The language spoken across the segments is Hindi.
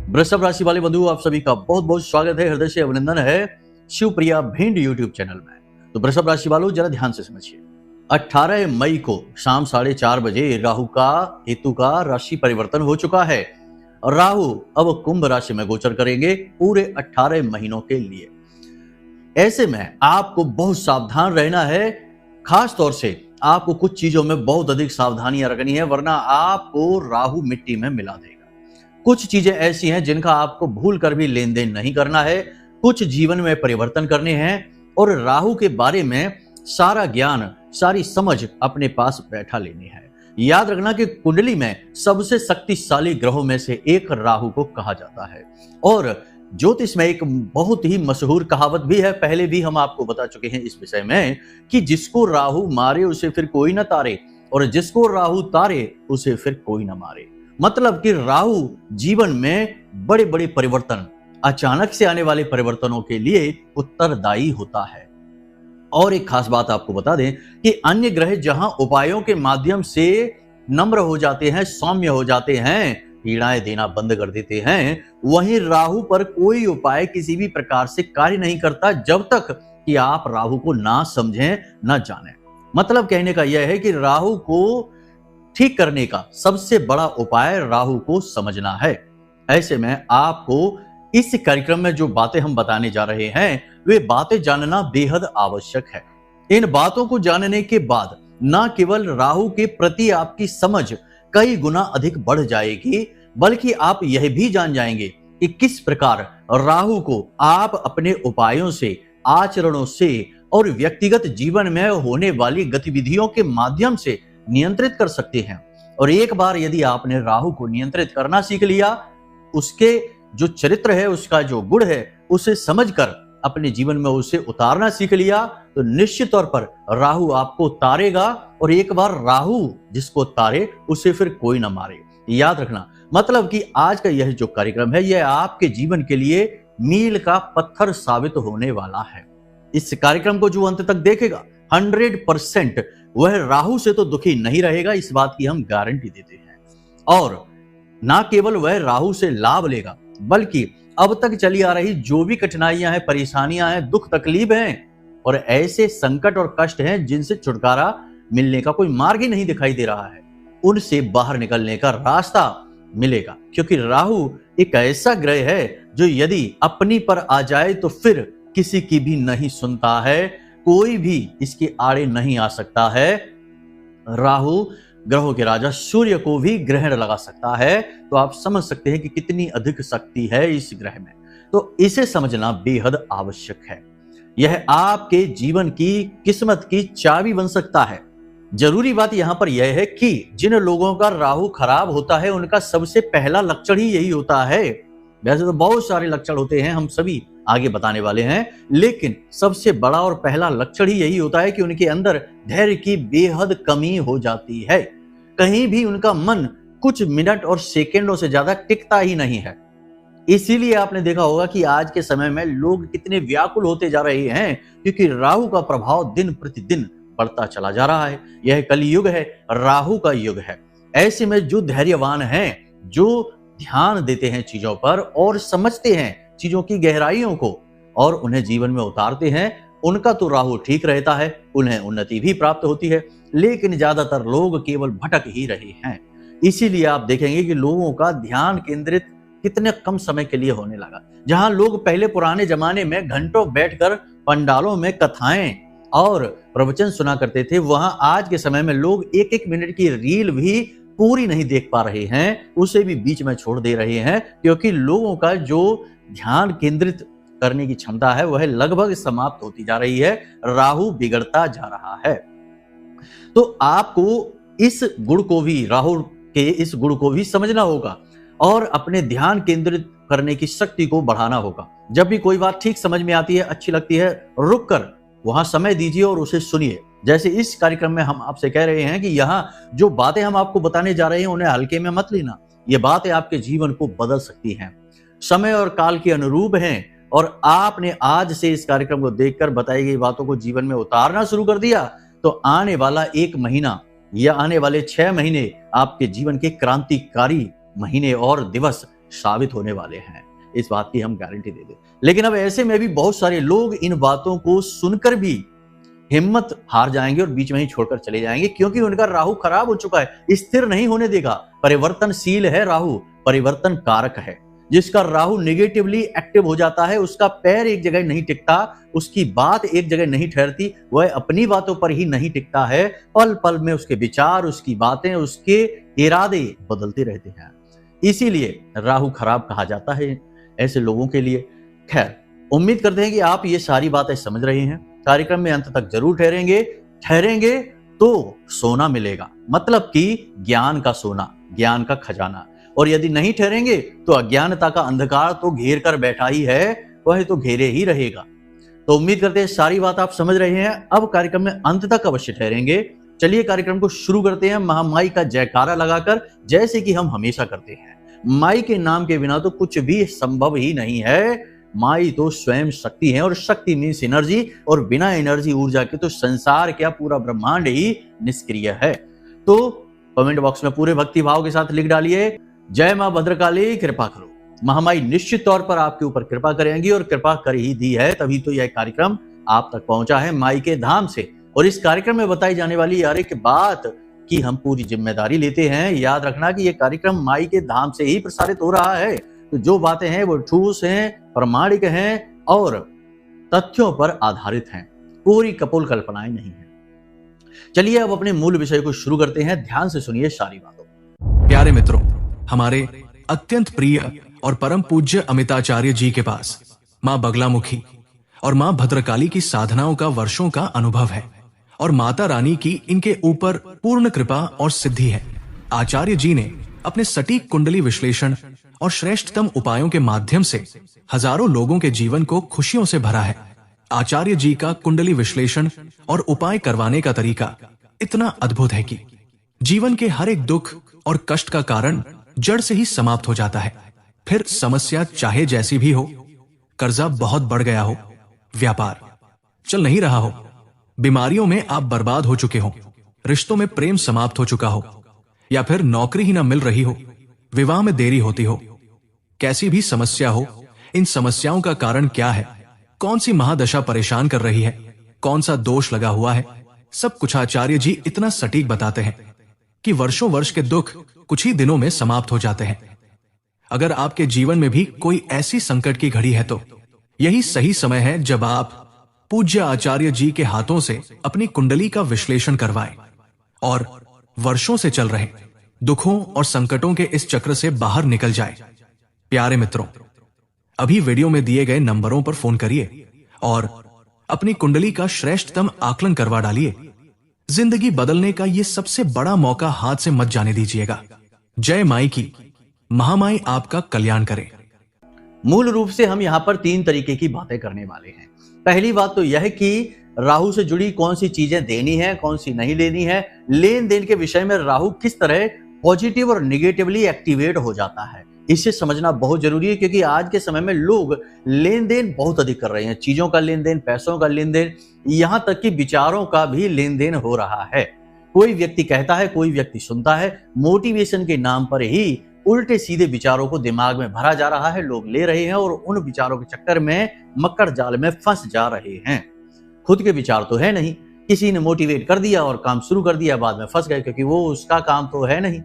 वृषभ राशि वाले बंधु, आप सभी का बहुत बहुत स्वागत है, हृदय से अभिनंदन है शिवप्रिया भिंड यूट्यूब चैनल में। तो वृषभ राशि वालों, जरा ध्यान से समझिए। 18 मई को शाम 4:30 बजे राहु का केतु का राशि परिवर्तन हो चुका है और राहु अब कुंभ राशि में गोचर करेंगे पूरे 18 महीनों के लिए। ऐसे में आपको बहुत सावधान रहना है। खास तौर से आपको कुछ चीजों में बहुत अधिक सावधानियां रखनी है, वरना आपको राहु मिट्टी में मिला देगा। कुछ चीजें ऐसी हैं जिनका आपको भूल कर भी लेन देन नहीं करना है, कुछ जीवन में परिवर्तन करने हैं और राहु के बारे में सारा ज्ञान, सारी समझ अपने पास बैठा लेनी है। याद रखना कि कुंडली में सबसे शक्तिशाली ग्रहों में से एक राहु को कहा जाता है और ज्योतिष में एक बहुत ही मशहूर कहावत भी है, पहले भी हम आपको बता चुके हैं इस विषय में, कि जिसको राहु मारे उसे फिर कोई ना तारे और जिसको राहु तारे उसे फिर कोई ना मारे। मतलब कि राहु जीवन में बड़े बड़े परिवर्तन, अचानक से आने वाले परिवर्तनों के लिए उत्तरदायी होता है। और एक खास बात आपको बता दें कि अन्य ग्रह जहां उपायों के माध्यम से नम्र हो जाते हैं, सौम्य हो जाते हैं, पीड़ाएं देना बंद कर देते हैं, वहीं राहु पर कोई उपाय किसी भी प्रकार से कार्य नहीं करता जब तक कि आप राहु को ना समझें, ना जानें। मतलब कहने का यह है कि राहु को ठीक करने का सबसे बड़ा उपाय राहु को समझना है। ऐसे में आपको इस कार्यक्रम में जो बातें हम बताने जा रहे हैं, वे बातें जानना बेहद आवश्यक है। इन बातों को जानने के बाद न केवल राहु के प्रति आपकी समझ कई गुना अधिक बढ़ जाएगी, बल्कि आप यह भी जान जाएंगे कि किस प्रकार राहु को आप अपने उपायों से, आचरणों से और व्यक्तिगत जीवन में होने वाली गतिविधियों के माध्यम से नियंत्रित कर सकते हैं। और एक बार यदि आपने राहु को नियंत्रित करना सीख लिया, उसके जो चरित्र है, उसका जो गुण है, उसे समझकर अपने जीवन में उसे उतारना सीख लिया, तो निश्चित तौर पर राहु आपको तारेगा और एक बार राहु जिसको तारे उसे फिर कोई ना मारे। याद रखना, मतलब कि आज का यह जो कार्यक्रम है, यह आपके जीवन के लिए मील का पत्थर साबित होने वाला है। इस कार्यक्रम को जो अंत तक देखेगा 100% वह राहु से तो दुखी नहीं रहेगा, इस बात की हम गारंटी देते हैं। और ना केवल वह राहु से लाभ लेगा, बल्कि अब तक चली आ रही जो भी कठिनाइयां हैं, परेशानियां हैं, दुख तकलीफ हैं और ऐसे संकट और कष्ट हैं जिनसे छुटकारा मिलने का कोई मार्ग ही नहीं दिखाई दे रहा है, उनसे बाहर निकलने का रास्ता मिलेगा। क्योंकि राहु एक ऐसा ग्रह है जो यदि अपनी पर आ जाए तो फिर किसी की भी नहीं सुनता है, कोई भी इसके आड़े नहीं आ सकता है। राहु ग्रहों के राजा सूर्य को भी ग्रहण लगा सकता है, तो आप समझ सकते हैं कि कितनी अधिक शक्ति है इस ग्रह में। तो इसे समझना बेहद आवश्यक है। यह आपके जीवन की किस्मत की चाबी बन सकता है। जरूरी बात यहां पर यह है कि जिन लोगों का राहु खराब होता है, उनका सबसे पहला लक्षण ही यही होता है। वैसे तो बहुत सारे लक्षण होते हैं, हम सभी आगे बताने वाले हैं, लेकिन सबसे बड़ा और पहला लक्षण ही यही होता है कि उनके अंदर धैर्य की बेहद कमी हो जाती है। कहीं भी उनका मन कुछ मिनट और सेकंडों से ज्यादा टिकता ही नहीं है। इसीलिए आपने देखा होगा कि आज के समय में लोग कितने व्याकुल होते जा रहे हैं, क्योंकि राहु का प्रभाव दिन प्रतिदिन बढ़ता चला जा रहा है। यह कलयुग है, राहु का युग है। ऐसे में जो धैर्यवान हैं, जो ध्यान देते हैं चीजों पर और समझते हैं चीजों की गहराइयों को और उन्हें जीवन में उतारते हैं, उनका तो राहु ठीक रहता है, उन्हें उन्नति भी प्राप्त होती है। लेकिन ज्यादातर लोग केवल भटक ही रहे हैं। इसीलिए आप देखेंगे कि लोगों का ध्यान केंद्रित कितने कम समय के लिए होने लगा। जहां लोग पहले पुराने जमाने में घंटों बैठकर पंडालों में कथाएं और प्रवचन सुना करते थे, वहां आज के समय में लोग एक एक मिनट की रील भी पूरी नहीं देख पा रहे हैं, उसे भी बीच में छोड़ दे रहे हैं, क्योंकि लोगों का जो ध्यान केंद्रित करने की क्षमता है वह लगभग समाप्त होती जा रही है। राहु बिगड़ता जा रहा है। तो आपको इस गुण को भी, राहु के इस गुण को भी समझना होगा और अपने ध्यान केंद्रित करने की शक्ति को बढ़ाना होगा। जब भी कोई बात ठीक समझ में आती है, अच्छी लगती है, रुक कर वहां समय दीजिए और उसे सुनिए। जैसे इस कार्यक्रम में हम आपसे कह रहे हैं कि यहाँ जो बातें हम आपको बताने जा रहे हैं, उन्हें हल्के में मत लेना। ये बातें आपके जीवन को बदल सकती हैं, समय और काल के अनुरूप हैं। और आपने आज से इस कार्यक्रम को देखकर बताई गई बातों को जीवन में उतारना शुरू कर दिया, तो आने वाला 1 महीना या आने वाले 6 महीने आपके जीवन के क्रांतिकारी महीने और दिवस साबित होने वाले हैं, इस बात की हम गारंटी दे दें। लेकिन अब ऐसे में भी बहुत सारे लोग इन बातों को सुनकर भी हिम्मत हार जाएंगे और बीच में ही छोड़कर चले जाएंगे, क्योंकि उनका राहु खराब हो चुका है, स्थिर नहीं होने देगा। परिवर्तनशील है राहु, परिवर्तन कारक है। जिसका राहु नेगेटिवली एक्टिव हो जाता है, उसका पैर एक जगह नहीं टिकता, उसकी बात एक जगह नहीं ठहरती, वह अपनी बातों पर ही नहीं टिकता है। पल पल में उसके विचार, उसकी बातें, उसके इरादे बदलते रहते हैं। इसीलिए राहु खराब कहा जाता है ऐसे लोगों के लिए। खैर, उम्मीद करते हैं कि आप ये सारी बातें समझ रहे हैं। कार्यक्रम में अंत तक जरूर ठहरेंगे तो सोना मिलेगा, मतलब कि ज्ञान का सोना, ज्ञान का खजाना। और यदि नहीं ठहरेंगे तो अज्ञानता का अंधकार तो घेर कर बैठा ही है, वह तो घेरे ही रहेगा। तो उम्मीद करते हैं सारी बात आप समझ रहे हैं। अब कार्यक्रम में अंत तक अवश्य ठहरेंगे। चलिए कार्यक्रम को शुरू करते हैं महामाई का जयकारा लगाकर, जैसे कि हम हमेशा करते हैं। माई के नाम के बिना तो कुछ भी संभव ही नहीं है। माई तो स्वयं शक्ति है, और शक्ति मीन्स एनर्जी, और बिना एनर्जी ऊर्जा के तो संसार क्या, पूरा ब्रह्मांड ही निष्क्रिय है। तो कमेंट बॉक्स में पूरे भक्ति भाव के साथ लिख डालिए, जय मां भद्रकाली, कृपा करो। महामाई निश्चित तौर पर आपके ऊपर कृपा करेंगी, और कृपा कर ही दी है, तभी तो यह कार्यक्रम आप तक पहुंचा है माई के धाम से। और इस कार्यक्रम में बताई जाने वाली हर एक बात की हम पूरी जिम्मेदारी लेते हैं। याद रखना कि यह कार्यक्रम माई के धाम से ही प्रसारित हो रहा है। तो जो बातें हैं वो ठोस हैं, प्रामाणिक हैं और तथ्यों पर आधारित हैं, पूरी कपोल कल्पनाएं नहीं है। चलिए अब अपने मूल विषय को शुरू करते हैं। ध्यान से सुनिए सारी बातों। प्यारे मित्रों, हमारे अत्यंत प्रिय और परम पूज्य अमिताचार्य जी के पास मां बगलामुखी और मां भद्रकाली की साधनाओं का वर्षों का अनुभव है, और माता रानी की इनके ऊपर पूर्ण कृपा और सिद्धि है। आचार्य जी ने अपने सटीक कुंडली विश्लेषण और श्रेष्ठतम उपायों के माध्यम से हजारों लोगों के जीवन को खुशियों से भरा है। आचार्य जी का कुंडली विश्लेषण और उपाय करवाने का तरीका इतना अद्भुत है कि जीवन के हर एक दुख और कष्ट का कारण जड़ से ही समाप्त हो जाता है। फिर समस्या चाहे जैसी भी हो, कर्जा बहुत बढ़ गया हो, व्यापार चल नहीं रहा हो, बीमारियों में आप बर्बाद हो चुके हो, रिश्तों में प्रेम समाप्त हो चुका हो, या फिर नौकरी ही ना मिल रही हो, विवाह में देरी होती हो, कैसी भी समस्या हो, इन समस्याओं का कारण क्या है, कौन सी महादशा परेशान कर रही है, कौन सा दोष लगा हुआ है, सब कुछ आचार्य जी इतना सटीक बताते हैं कि वर्षों वर्ष के दुख कुछ ही दिनों में समाप्त हो जाते हैं। अगर आपके जीवन में भी कोई ऐसी संकट की घड़ी है तो यही सही समय है जब आप पूज्य आचार्य जी के हाथों से अपनी कुंडली का विश्लेषण करवाएं और वर्षों से चल रहे दुखों और संकटों के इस चक्र से बाहर निकल जाए। प्यारे मित्रों, अभी वीडियो में दिए गए नंबरों पर फोन करिए और अपनी कुंडली का श्रेष्ठतम आकलन करवा डालिए। जिंदगी बदलने का ये सबसे बड़ा मौका हाथ से मत जाने दीजिएगा। जय माई की, महामाई आपका कल्याण करे। मूल रूप से हम यहाँ पर 3 तरीके की बातें करने वाले हैं। पहली बात तो यह है कि राहु से जुड़ी कौन सी चीजें देनी है, कौन सी नहीं लेनी है। लेन देन के विषय में राहु किस तरह पॉजिटिव और निगेटिवली एक्टिवेट हो जाता है, इसे समझना बहुत जरूरी है, क्योंकि आज के समय में लोग लेन देन बहुत अधिक कर रहे हैं। चीजों का लेन देन, पैसों का लेन देन, यहां तक कि विचारों का भी लेन देन हो रहा है। कोई व्यक्ति कहता है, कोई व्यक्ति सुनता है, मोटिवेशन के नाम पर ही उल्टे सीधे विचारों को दिमाग में भरा जा रहा है, लोग ले रहे हैं और उन विचारों के चक्कर में मकर जाल में फंस जा रहे हैं। खुद के विचार तो है नहीं, किसी ने मोटिवेट कर दिया और काम शुरू कर दिया, बाद में फंस गए, क्योंकि वो उसका काम तो है नहीं,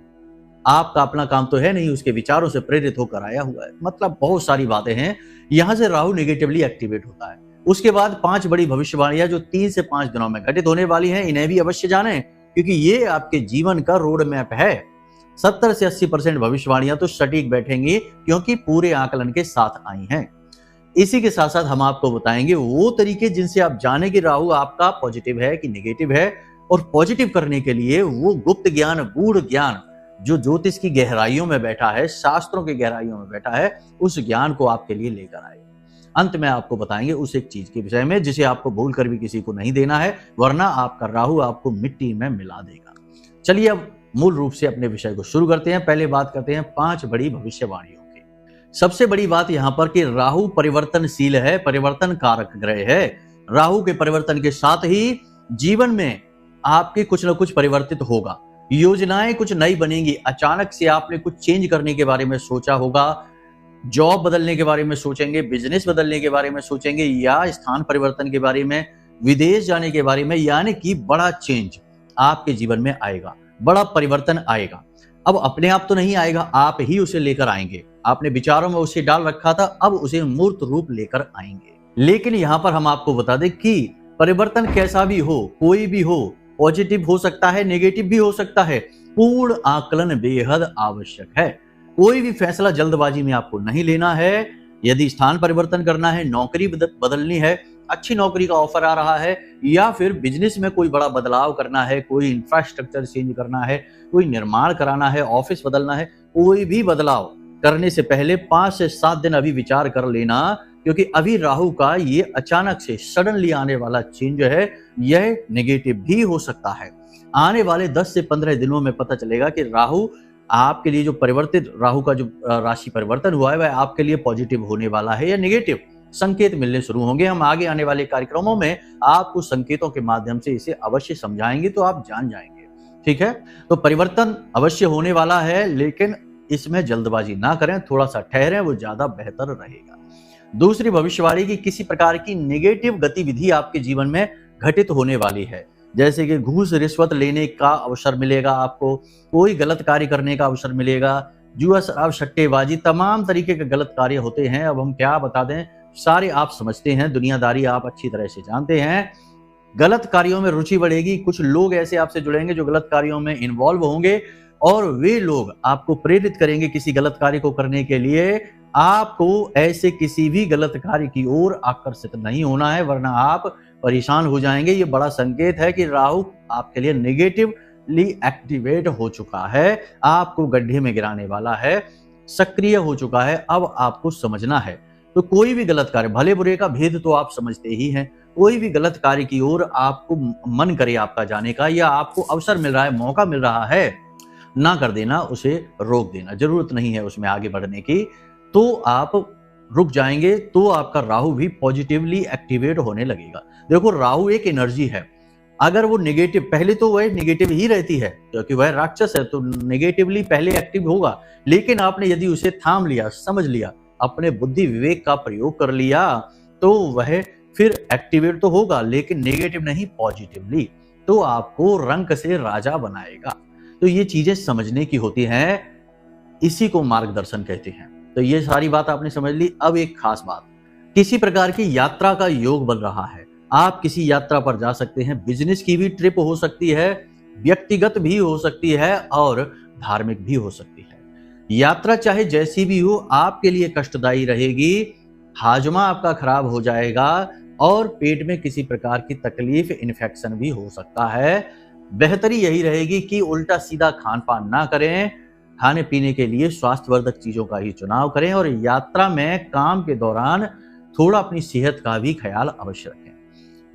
आपका अपना काम तो है नहीं, उसके विचारों से प्रेरित होकर आया हुआ है। मतलब बहुत सारी बातें हैं। यहां से राहु नेगेटिवली एक्टिवेट होता है। उसके बाद 5 बड़ी भविष्यवाणियां जो 3 से 5 दिनों में घटित होने वाली हैं, इन्हें भी अवश्य जानें, क्योंकि ये आपके जीवन का रोड मैप है। 70 से 80% भविष्यवाणियां तो सटीक बैठेंगी, क्योंकि पूरे आकलन के साथ आई हैं। इसी के साथ साथ हम आपको बताएंगे वो तरीके जिनसे आप जाने कि राहु आपका पॉजिटिव है कि नेगेटिव है, और पॉजिटिव करने के लिए वो गुप्त ज्ञान, गूढ़ ज्ञान जो ज्योतिष की गहराइयों में बैठा है, शास्त्रों की गहराइयों में बैठा है, उस ज्ञान को आपके लिए लेकर आए। अंत में आपको बताएंगे उस एक चीज के विषय में जिसे आपको भूल कर भी किसी को नहीं देना है, वरना आपका राहु आपको मिट्टी में मिला देगा। चलिए अब मूल रूप से अपने विषय को शुरू करते हैं। पहले बात करते हैं 5 बड़ी भविष्यवाणियों की। सबसे बड़ी बात यहां पर कि राहु परिवर्तनशील है, परिवर्तन कारक ग्रह है। राहु के परिवर्तन के साथ ही जीवन में आपके कुछ न कुछ परिवर्तित होगा, योजनाएं कुछ नई बनेंगी। अचानक से आपने कुछ चेंज करने के बारे में सोचा होगा, जॉब बदलने के बारे में सोचेंगे, बिजनेस बदलने के बारे में सोचेंगे, या स्थान परिवर्तन के बारे में, विदेश जाने के बारे में, यानी कि बड़ा चेंज आपके जीवन में आएगा, बड़ा परिवर्तन आएगा। अब अपने आप तो नहीं आएगा, आप ही उसे लेकर आएंगे। आपने विचारों में उसे डाल रखा था, अब उसे मूर्त रूप लेकर आएंगे। लेकिन यहां पर हम आपको बता दें कि परिवर्तन कैसा भी हो, कोई भी हो, पॉजिटिव हो सकता है, नेगेटिव भी हो सकता है, पूर्ण आकलन बेहद आवश्यक है। कोई भी फैसला जल्दबाजी में आपको नहीं लेना है। यदि स्थान परिवर्तन करना है, नौकरी बदलनी है, अच्छी नौकरी का ऑफर आ रहा है, या फिर बिजनेस में कोई बड़ा बदलाव करना है, कोई इंफ्रास्ट्रक्चर चेंज करना है, कोई निर्माण कराना है, ऑफिस बदलना है, कोई भी बदलाव करने से पहले 5 से 7 दिन अभी विचार कर लेना, क्योंकि अभी राहु का ये अचानक से सडनली आने वाला चेंज है, यह नेगेटिव भी हो सकता है। आने वाले 10 से 15 दिनों में पता चलेगा कि राहु आपके लिए, जो परिवर्तित राहु का जो राशि परिवर्तन हुआ है, वह आपके लिए पॉजिटिव होने वाला है या नेगेटिव। संकेत मिलने शुरू होंगे। हम आगे आने वाले कार्यक्रमों में आपको संकेतों के माध्यम से इसे अवश्य समझाएंगे, तो आप जान जाएंगे। ठीक है, तो परिवर्तन अवश्य होने वाला है, लेकिन इसमें जल्दबाजी ना करें, थोड़ा सा ठहरें, वो ज्यादा बेहतर रहेगा। दूसरी भविष्यवाणी की किसी प्रकार की नेगेटिव गतिविधि आपके जीवन में घटित होने वाली है, जैसे कि घूस रिश्वत लेने का अवसर मिलेगा आपको, कोई गलत कार्य करने का अवसर मिलेगा, जुआ शराब सट्टेबाजी, तमाम तरीके के गलत कार्य होते हैं। अब हम क्या बता दें, सारे आप समझते हैं, दुनियादारी आप अच्छी तरह से जानते हैं। गलत कार्यों में रुचि बढ़ेगी, कुछ लोग ऐसे आपसे जुड़ेंगे जो गलत कार्यों में इन्वॉल्व होंगे, और वे लोग आपको प्रेरित करेंगे किसी गलत कार्य को करने के लिए। आपको ऐसे किसी भी गलत कार्य की ओर आकर्षित नहीं होना है, वरना आप परेशान हो जाएंगे। ये बड़ा संकेत है कि राहु आपके लिए नेगेटिवली एक्टिवेट हो चुका है, आपको गड्ढे में गिराने वाला है, सक्रिय हो चुका है। अब आपको समझना है, तो कोई भी गलत कार्य, भले बुरे का भेद तो आप समझते ही हैं, कोई भी गलत कार्य की ओर आपको मन करे आपका जाने का, या आपको अवसर मिल रहा है, मौका मिल रहा है, ना कर देना, उसे रोक देना। जरूरत नहीं है उसमें आगे बढ़ने की, तो आप रुक जाएंगे, तो आपका राहु भी पॉजिटिवली एक्टिवेट होने लगेगा। देखो, राहु एक एनर्जी है, अगर वो नेगेटिव, पहले तो वह नेगेटिव ही रहती है, क्योंकि वह राक्षस है, तो नेगेटिवली पहले एक्टिव होगा। लेकिन आपने यदि उसे थाम लिया, समझ लिया, अपने बुद्धि विवेक का प्रयोग कर लिया, तो वह फिर एक्टिवेट तो होगा, लेकिन नेगेटिव नहीं, पॉजिटिवली, तो आपको रंक से राजा बनाएगा। तो ये चीजें समझने की होती हैं, इसी को मार्गदर्शन कहते हैं। तो ये सारी बात आपने समझ ली। अब एक खास बात, किसी प्रकार की यात्रा का योग बन रहा है, आप किसी यात्रा पर जा सकते हैं। बिजनेस की भी ट्रिप हो सकती है, व्यक्तिगत भी हो सकती है, और धार्मिक भी हो सकती है। यात्रा चाहे जैसी भी हो, आपके लिए कष्टदायी रहेगी, हाजमा आपका खराब हो जाएगा, और पेट में किसी प्रकार की तकलीफ, इन्फेक्शन भी हो सकता है। बेहतरी यही रहेगी कि उल्टा सीधा खान पान ना करें, खाने पीने के लिए स्वास्थ्यवर्धक चीजों का ही चुनाव करें, और यात्रा में काम के दौरान थोड़ा अपनी सेहत का भी ख्याल अवश्य रखें।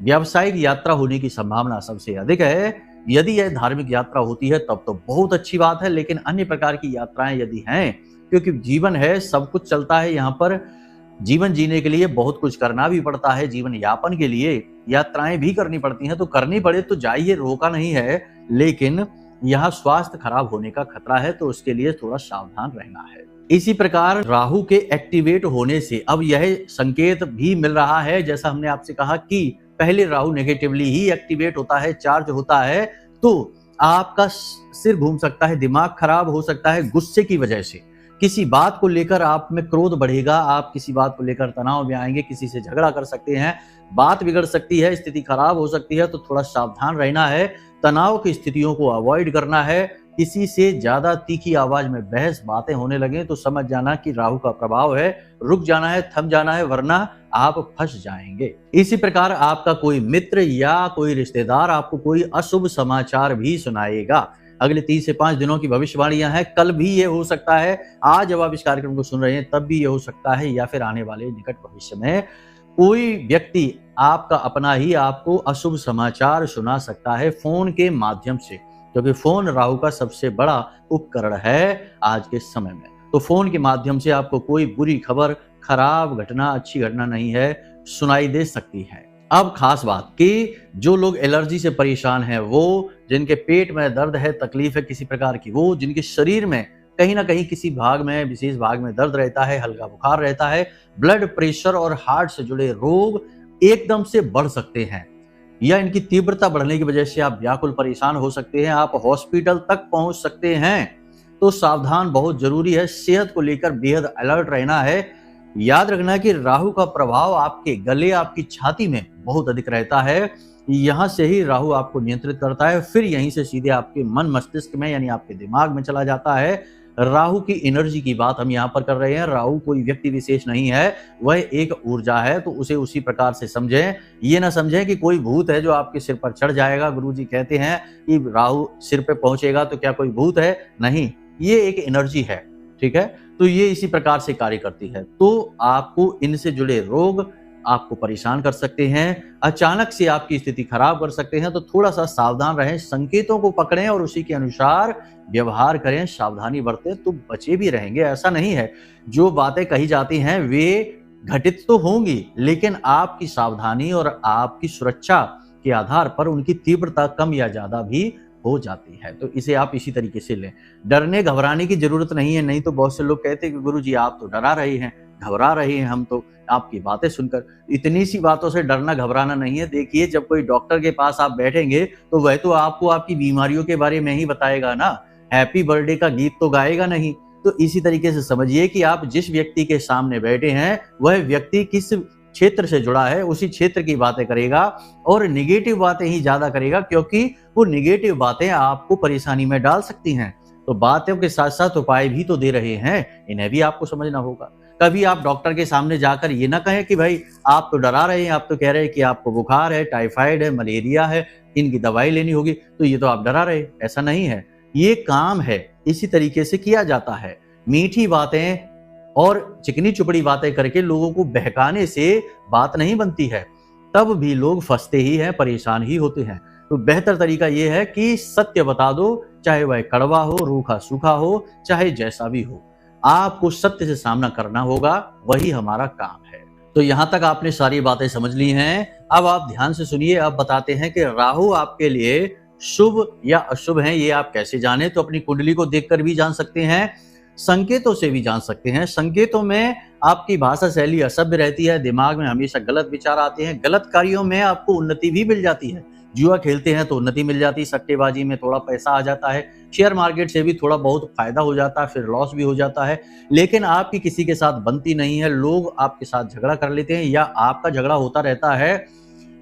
व्यावसायिक यात्रा होने की संभावना सबसे अधिक है। यदि यह धार्मिक यात्रा होती है तब तो बहुत अच्छी बात है, लेकिन अन्य प्रकार की यात्राएं यदि हैं, क्योंकि जीवन है, सब कुछ चलता है यहाँ पर, जीवन जीने के लिए बहुत कुछ करना भी पड़ता है, जीवन यापन के लिए यात्राएं भी करनी पड़ती हैं, तो करनी पड़े तो जाइए, रोका नहीं है, लेकिन यहाँ स्वास्थ्य खराब होने का खतरा है, तो उसके लिए थोड़ा सावधान रहना है। इसी प्रकार राहु के एक्टिवेट होने से अब यह संकेत भी मिल रहा है, जैसा हमने आपसे कहा कि पहले राहु नेगेटिवली ही एक्टिवेट होता है, चार्ज होता है, तो आपका सिर घूम सकता है, दिमाग खराब हो सकता है, गुस्से की वजह से किसी बात को लेकर आप में क्रोध बढ़ेगा, आप किसी बात को लेकर तनाव में आएंगे, किसी से झगड़ा कर सकते हैं, बात बिगड़ सकती है, स्थिति खराब हो सकती है, तो थोड़ा सावधान रहना है, तनाव की स्थितियों को अवॉइड करना है। किसी से ज्यादा तीखी आवाज में बहस बातें होने लगे तो समझ जाना कि राहु का प्रभाव है, रुक जाना है, थम जाना है, वरना आप फंस जाएंगे। इसी प्रकार आपका कोई मित्र या कोई रिश्तेदार आपको कोई अशुभ समाचार भी सुनाएगा। अगले 3 से 5 दिनों की भविष्यवाणियां हैं, कल भी ये हो सकता है, आज जब आप इस कार्यक्रम को सुन रहे हैं तब भी ये हो सकता है, या फिर आने वाले निकट भविष्य में कोई व्यक्ति आपका अपना ही आपको अशुभ समाचार सुना सकता है फोन के माध्यम से, क्योंकि फोन राहु का सबसे बड़ा उपकरण है आज के समय में। तो फोन के माध्यम से आपको कोई बुरी खबर, खराब घटना, अच्छी घटना नहीं है, सुनाई दे सकती है। अब खास बात कि जो लोग एलर्जी से परेशान हैं, वो जिनके पेट में दर्द है, तकलीफ है किसी प्रकार की, वो जिनके शरीर में कहीं ना कहीं किसी भाग में, विशेष भाग में दर्द रहता है, हल्का बुखार रहता है, ब्लड प्रेशर और हार्ट से जुड़े रोग एकदम से बढ़ सकते हैं, या इनकी तीव्रता बढ़ने की वजह से आप व्याकुल परेशान हो सकते हैं, आप हॉस्पिटल तक पहुंच सकते हैं। तो सावधान बहुत जरूरी है, सेहत को लेकर बेहद अलर्ट रहना है। याद रखना कि राहु का प्रभाव आपके गले, आपकी छाती में बहुत अधिक रहता है। यहाँ से ही राहु आपको नियंत्रित करता है, फिर यहीं से सीधे आपके मन मस्तिष्क में यानी आपके दिमाग में चला जाता है। राहु की एनर्जी की बात हम यहाँ पर कर रहे हैं। राहु कोई व्यक्ति विशेष नहीं है, वह एक ऊर्जा है, तो उसे उसी प्रकार से समझें। ये ना समझें कि कोई भूत है जो आपके सिर पर चढ़ जाएगा। गुरुजी कहते हैं कि राहु सिर पे पहुंचेगा तो क्या कोई भूत है? नहीं, ये एक एनर्जी है, ठीक है। तो ये इसी प्रकार से कार्य करती है। तो आपको इनसे जुड़े रोग आपको परेशान कर सकते हैं, अचानक से आपकी स्थिति खराब कर सकते हैं। तो थोड़ा सा सावधान रहें, संकेतों को पकड़ें और उसी के अनुसार व्यवहार करें, सावधानी बरतें तो बचे भी रहेंगे। ऐसा नहीं है, जो बातें कही जाती हैं वे घटित तो होंगी, लेकिन आपकी सावधानी और आपकी सुरक्षा के आधार पर उनकी तीव्रता कम या ज्यादा भी हो जाती है। तो इसे आप इसी तरीके से लें। डरने घबराने की जरूरत नहीं है। नहीं तो बहुत से लोग कहते हैं कि गुरुजी आप तो डरा रहे हैं, घबरा रहे हैं हम तो आपकी बातें सुनकर। इतनी सी बातों से डरना घबराना नहीं है। देखिए, जब कोई डॉक्टर के पास आप बैठेंगे तो वह तो आपको आपकी बीमारियों के बारे में ही बताएगा ना, हैप्पी बर्थडे का गीत तो गाएगा नहीं। तो इसी तरीके से समझिए कि आप जिस व्यक्ति के सामने बैठे हैं वह व्यक्ति किस क्षेत्र से जुड़ा है, उसी क्षेत्र की बातें करेगा और निगेटिव बातें ही ज्यादा करेगा, क्योंकि वो निगेटिव बातें आपको परेशानी में डाल सकती हैं। तो बातों के साथ साथ उपाय भी तो दे रहे हैं, इन्हें भी आपको समझना होगा। कभी आप डॉक्टर के सामने जाकर ये ना कहें कि भाई आप तो डरा रहे हैं, आप तो कह रहे हैं कि आपको बुखार है, टाइफाइड है, मलेरिया है, इनकी दवाई लेनी होगी, तो ये तो आप डरा रहे। ऐसा नहीं है, ये काम है, इसी तरीके से किया जाता है। मीठी बातें और चिकनी चुपड़ी बातें करके लोगों को बहकाने से बात नहीं बनती है, तब भी लोग फंसते ही हैं, परेशान ही होते हैं। तो बेहतर तरीका यह है कि सत्य बता दो, चाहे वह कड़वा हो, रूखा सूखा हो, चाहे जैसा भी हो, आपको सत्य से सामना करना होगा, वही हमारा काम है। तो यहां तक आपने सारी बातें समझ ली हैं। अब आप ध्यान से सुनिए। अब बताते हैं कि राहु आपके लिए शुभ या अशुभ है, ये आप कैसे जाने? तो अपनी कुंडली को देखकर भी जान सकते हैं, संकेतों से भी जान सकते हैं। संकेतों में आपकी भाषा शैली असभ्य रहती है, दिमाग में हमेशा गलत विचार आते हैं, गलत कार्यों में आपको उन्नति भी मिल जाती है। जुआ खेलते हैं तो उन्नति मिल जाती है, सट्टेबाजी में थोड़ा पैसा आ जाता है, शेयर मार्केट से भी थोड़ा बहुत फायदा हो जाता है, फिर लॉस भी हो जाता है। लेकिन आपकी किसी के साथ बनती नहीं है, लोग आपके साथ झगड़ा कर लेते हैं या आपका झगड़ा होता रहता है।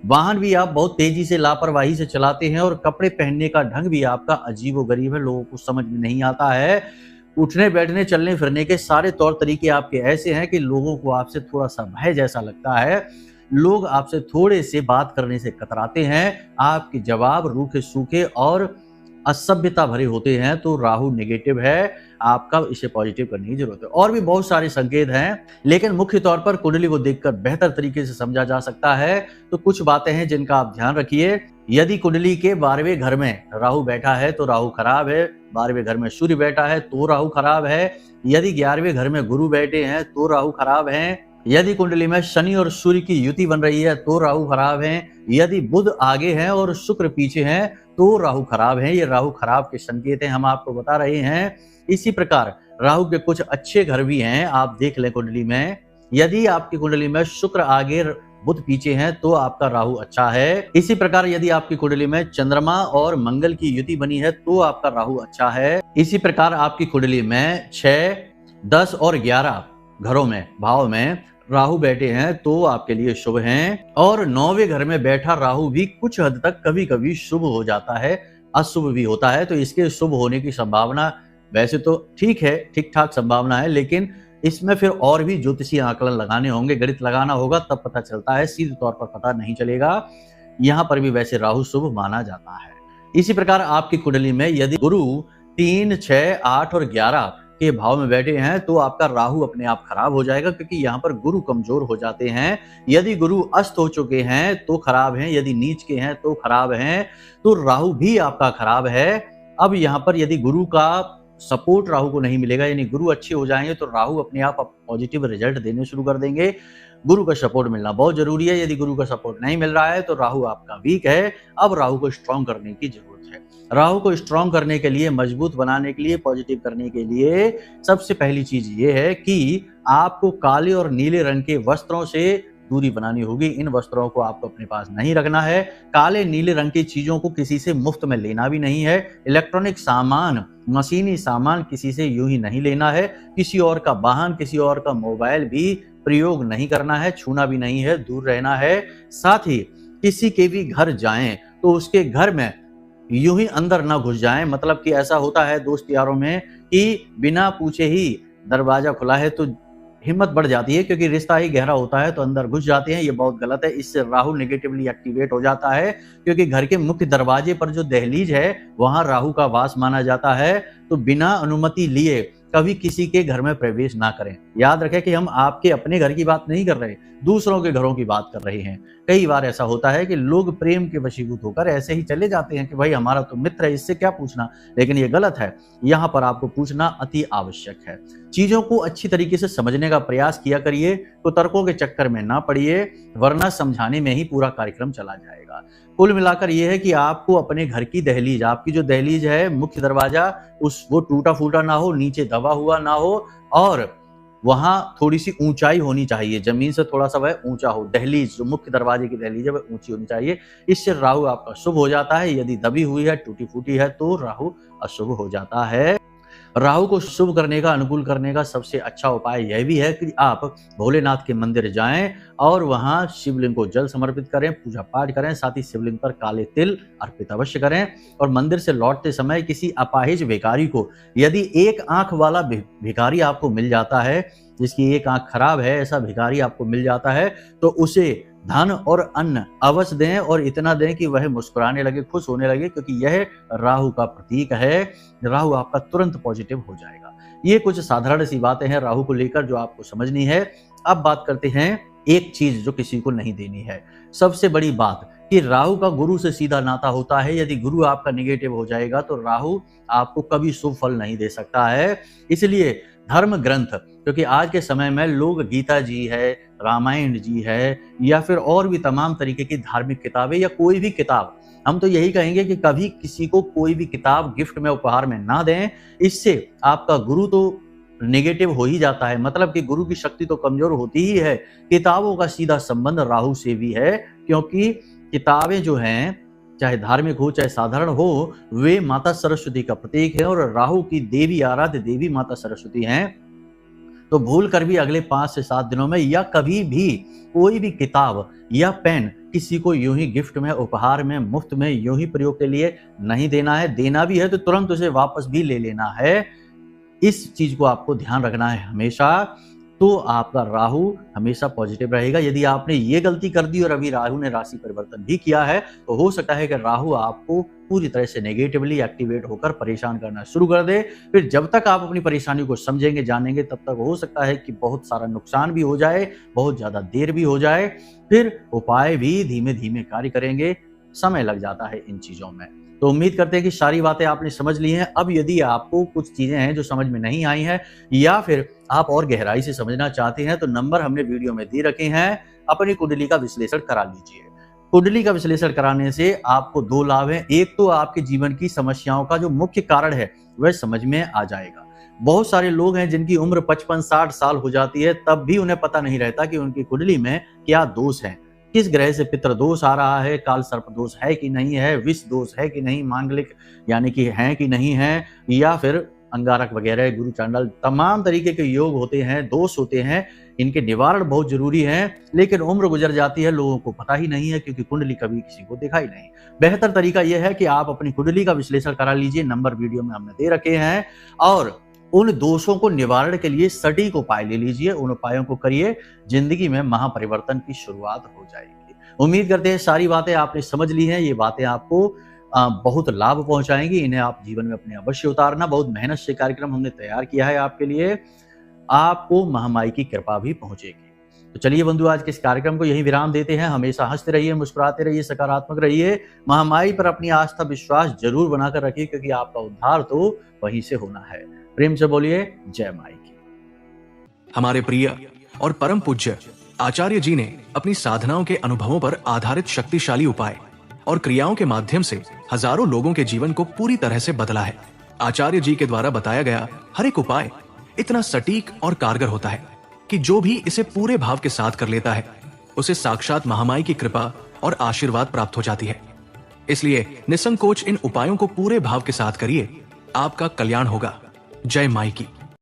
वाहन भी आप बहुत तेजी से, लापरवाही से चलाते हैं और कपड़े पहनने का ढंग भी आपका अजीबोगरीब है, लोगों को समझ में नहीं आता है। उठने बैठने चलने फिरने के सारे तौर तरीके आपके ऐसे हैं कि लोगों को आपसे थोड़ा सा भय जैसा लगता है। लोग आपसे थोड़े से बात करने से कतराते हैं, आपके जवाब रूखे सूखे और असभ्यता भरे होते हैं। तो राहु नेगेटिव है आपका, इसे पॉजिटिव करने की जरूरत है। और भी बहुत सारे संकेत हैं, लेकिन मुख्य तौर पर कुंडली को देखकर बेहतर तरीके से समझा जा सकता है। तो कुछ बातें हैं जिनका आप ध्यान रखिए। यदि कुंडली के 12वें घर में राहु बैठा है तो राहु खराब है, 12वें घर में सूर्य बैठा है तो राहु खराब है, यदि 11वें घर में गुरु बैठे हैं तो राहु खराब है, यदि कुंडली में शनि और सूर्य की युति बन रही है तो राहु खराब है, यदि बुध आगे हैं और शुक्र पीछे हैं तो राहु खराब है। ये राहु खराब के संकेत हैं, हम आपको बता रहे हैं। इसी प्रकार राहु के कुछ अच्छे घर भी हैं, आप देख लें कुंडली में। यदि आपकी कुंडली में शुक्र आगे बुध पीछे हैं तो आपका राहु अच्छा है। इसी प्रकार यदि आपकी कुंडली में चंद्रमा और मंगल की युति बनी है तो आपका राहु अच्छा है। इसी प्रकार आपकी कुंडली में 6, 10 और 11 घरों में, भाव में राहु बैठे हैं तो आपके लिए शुभ हैं। और 9वें घर में बैठा राहु भी कुछ हद तक कभी कभी शुभ हो जाता है, अशुभ भी होता है। तो इसके शुभ होने की संभावना वैसे तो ठीक है, ठीक ठाक संभावना है, लेकिन इसमें फिर और भी ज्योतिषीय आकलन लगाने होंगे, गणित लगाना होगा, तब पता चलता है, सीधे तौर पर पता नहीं चलेगा। यहाँ पर भी वैसे राहु शुभ माना जाता है। इसी प्रकार आपकी कुंडली में यदि गुरु 3, 6, 8 और 11 के भाव में बैठे हैं तो आपका राहु अपने आप खराब हो जाएगा, क्योंकि यहाँ पर गुरु कमजोर हो जाते हैं। यदि गुरु अस्त हो चुके हैं तो खराब हैं, यदि नीच के हैं तो खराब हैं, तो राहु भी आपका खराब है। अब यहाँ पर यदि गुरु का सपोर्ट राहु को नहीं मिलेगा, यानी गुरु अच्छे हो जाएंगे तो राहु अपने आप पॉजिटिव रिजल्ट देने शुरू कर देंगे। गुरु का सपोर्ट मिलना बहुत जरूरी है। यदि गुरु का सपोर्ट नहीं मिल रहा है तो राहु आपका वीक है, अब राहु को स्ट्रॉन्ग करने की जरूरत है। राहु को स्ट्रांग करने के लिए, मजबूत बनाने के लिए, पॉजिटिव करने के लिए सबसे पहली चीज ये है कि आपको काले और नीले रंग के वस्त्रों से दूरी बनानी होगी। इन वस्त्रों को आपको अपने पास नहीं रखना है। काले नीले रंग की चीजों को किसी से मुफ्त में लेना भी नहीं है। इलेक्ट्रॉनिक सामान, मशीनी सामान किसी से यूं ही नहीं लेना है। किसी और का वाहन, किसी और का मोबाइल भी प्रयोग नहीं करना है, छूना भी नहीं है, दूर रहना है। साथ ही किसी के भी घर जाएं तो उसके घर में यूं ही अंदर ना घुस जाएं। मतलब कि ऐसा होता है दोस्त यारों में कि बिना पूछे ही दरवाजा खुला है तो हिम्मत बढ़ जाती है, क्योंकि रिश्ता ही गहरा होता है तो अंदर घुस जाते हैं। ये बहुत गलत है। इससे राहु नेगेटिवली एक्टिवेट हो जाता है, क्योंकि घर के मुख्य दरवाजे पर जो दहलीज है वहां राहु का वास माना जाता है। तो बिना अनुमति लिए कभी किसी के घर में प्रवेश ना करें। याद रखें कि हम आपके अपने घर की बात नहीं कर रहे, दूसरों के घरों की बात कर रहे हैं। कई बार ऐसा होता है कि लोग प्रेम के वशीभूत होकर ऐसे ही चले जाते हैं कि भाई हमारा तो मित्र है, इससे क्या पूछना। लेकिन ये गलत है। यहाँ पर आपको पूछना अति आवश्यक है। चीजों को अच्छी तरीके से समझने का प्रयास किया करिए, तो तर्कों के चक्कर में ना पड़िए, वरना समझाने में ही पूरा कार्यक्रम चला जाएगा। कुल मिलाकर यह है कि आपको अपने घर की दहलीज, आपकी जो दहलीज है, मुख्य दरवाजा, वो टूटा फूटा ना हो, नीचे दबा हुआ ना हो, और वहां थोड़ी सी ऊंचाई होनी चाहिए, जमीन से थोड़ा सा वह ऊंचा हो। दहलीज, जो मुख्य दरवाजे की दहलीज है, वह ऊंची होनी चाहिए। इससे राहु आपका शुभ हो जाता है। यदि दबी हुई है, टूटी फूटी है, तो राहु अशुभ हो जाता है। राहु को शुभ करने का, अनुकूल करने का सबसे अच्छा उपाय यह भी है कि आप भोलेनाथ के मंदिर जाएं और वहां शिवलिंग को जल समर्पित करें, पूजा पाठ करें। साथ ही शिवलिंग पर काले तिल अर्पित अवश्य करें। और मंदिर से लौटते समय किसी अपाहिज भिखारी को, यदि एक आंख वाला भिखारी आपको मिल जाता है, जिसकी एक आंख खराब है, ऐसा भिखारी आपको मिल जाता है, तो उसे धन और अन्न अवश्य दें, और इतना दें कि वह मुस्कुराने लगे, खुश होने लगे, क्योंकि यह राहु का प्रतीक है। राहु आपका तुरंत पॉजिटिव हो जाएगा। ये कुछ साधारण सी बातें हैं राहु को लेकर जो आपको समझनी है। अब बात करते हैं एक चीज जो किसी को नहीं देनी है। सबसे बड़ी बात कि राहु का गुरु से सीधा नाता होता है। यदि गुरु आपका निगेटिव हो जाएगा तो राहु आपको कभी शुभ फल नहीं दे सकता है। इसलिए धर्म ग्रंथ, क्योंकि आज के समय में लोग गीता जी है, रामायण जी है, या फिर और भी तमाम तरीके की धार्मिक किताबें, या कोई भी किताब, हम तो यही कहेंगे कि कभी किसी को कोई भी किताब गिफ्ट में, उपहार में ना दें। इससे आपका गुरु तो नेगेटिव हो ही जाता है। मतलब कि गुरु की शक्ति तो कमजोर होती ही है। किताबों का सीधा संबंध राहु से भी है, क्योंकि किताबें जो हैं, चाहे धार्मिक हो चाहे साधारण हो, वे माता सरस्वती का प्रतीक है, और राहु की देवी, आराध्य देवी माता सरस्वती हैं। तो भूल कर भी अगले 5 से 7 दिनों में, या कभी भी कोई भी किताब या पेन किसी को यूं ही गिफ्ट में, उपहार में, मुफ्त में, यूं ही प्रयोग के लिए नहीं देना है। देना भी है तो तुरंत उसे वापस भी ले लेना है। इस चीज को आपको ध्यान रखना है हमेशा। तो आपका राहु हमेशा पॉजिटिव रहेगा। यदि आपने ये गलती कर दी और अभी राहु ने राशि परिवर्तन भी किया है, तो हो सकता है कि राहु आपको पूरी तरह से नेगेटिवली एक्टिवेट होकर परेशान करना शुरू कर दे। फिर जब तक आप अपनी परेशानी को समझेंगे, जानेंगे, तब तक हो सकता है कि बहुत सारा नुकसान भी हो जाए, बहुत ज्यादा देर भी हो जाए। फिर उपाय भी धीमे धीमे कार्य करेंगे, समय लग जाता है इन चीजों में। तो उम्मीद करते हैं कि सारी बातें आपने समझ ली हैं। अब यदि आपको कुछ चीजें हैं जो समझ में नहीं आई हैं, या फिर आप और गहराई से समझना चाहते हैं, तो नंबर हमने वीडियो में दे रखे हैं। अपनी कुंडली का विश्लेषण करा लीजिए। कुंडली का विश्लेषण कराने से आपको 2 लाभ हैं। एक तो आपके जीवन की समस्याओं का जो मुख्य कारण है वह समझ में आ जाएगा। बहुत सारे लोग हैं जिनकी उम्र 55-60 साल हो जाती है, तब भी उन्हें पता नहीं रहता कि उनकी कुंडली में क्या दोष है। किस ग्रह से पितृ दोष आ रहा है, काल सर्प दोष है कि नहीं है, विष दोष है कि नहीं, मांगलिक यानी कि है कि नहीं है, या फिर अंगारक वगैरह, गुरु चांडाल, तमाम तरीके के योग होते हैं, दोष होते हैं। इनके निवारण बहुत जरूरी है। लेकिन उम्र गुजर जाती है, लोगों को पता ही नहीं है, क्योंकि कुंडली कभी किसी को देखा ही नहीं। बेहतर तरीका यह है कि आप अपनी कुंडली का विश्लेषण करा लीजिए। नंबर वीडियो में हमने दे रखे हैं, और उन दोषों को निवारण के लिए सटीक उपाय ले लीजिए। उन उपायों को करिए, जिंदगी में महापरिवर्तन की शुरुआत हो जाएगी। उम्मीद करते हैं सारी बातें आपने समझ ली हैं। ये बातें आपको बहुत लाभ पहुंचाएंगी। इन्हें आप जीवन में अपने अवश्य उतारना। बहुत मेहनत से कार्यक्रम हमने तैयार किया है आपके लिए। आपको महामाई की कृपा भी पहुंचेगी। तो चलिए बंधु, आज के इस कार्यक्रम को यही विराम देते हैं। हमेशा हंसते रहिए, मुस्कुराते रहिए, सकारात्मक रहिए। महामाई पर अपनी आस्था विश्वास जरूर बनाकर रखिए, क्योंकि आपका उद्धार तो वहीं से होना है। प्रेम से बोलिए जय माई की। हमारे प्रिय और परम पूज्य आचार्य जी ने अपनी साधनाओं के अनुभवों पर आधारित शक्तिशाली उपाय और क्रियाओं के माध्यम से हजारों लोगों के जीवन को पूरी तरह से बदला है। आचार्य जी के द्वारा बताया गया हर एक उपाय इतना सटीक और कारगर होता है कि जो भी इसे पूरे भाव के साथ कर लेता है उसे साक्षात महामाई की कृपा और आशीर्वाद प्राप्त हो जाती है। इसलिए निसंकोच इन उपायों को पूरे भाव के साथ करिए, आपका कल्याण होगा। जय माई की।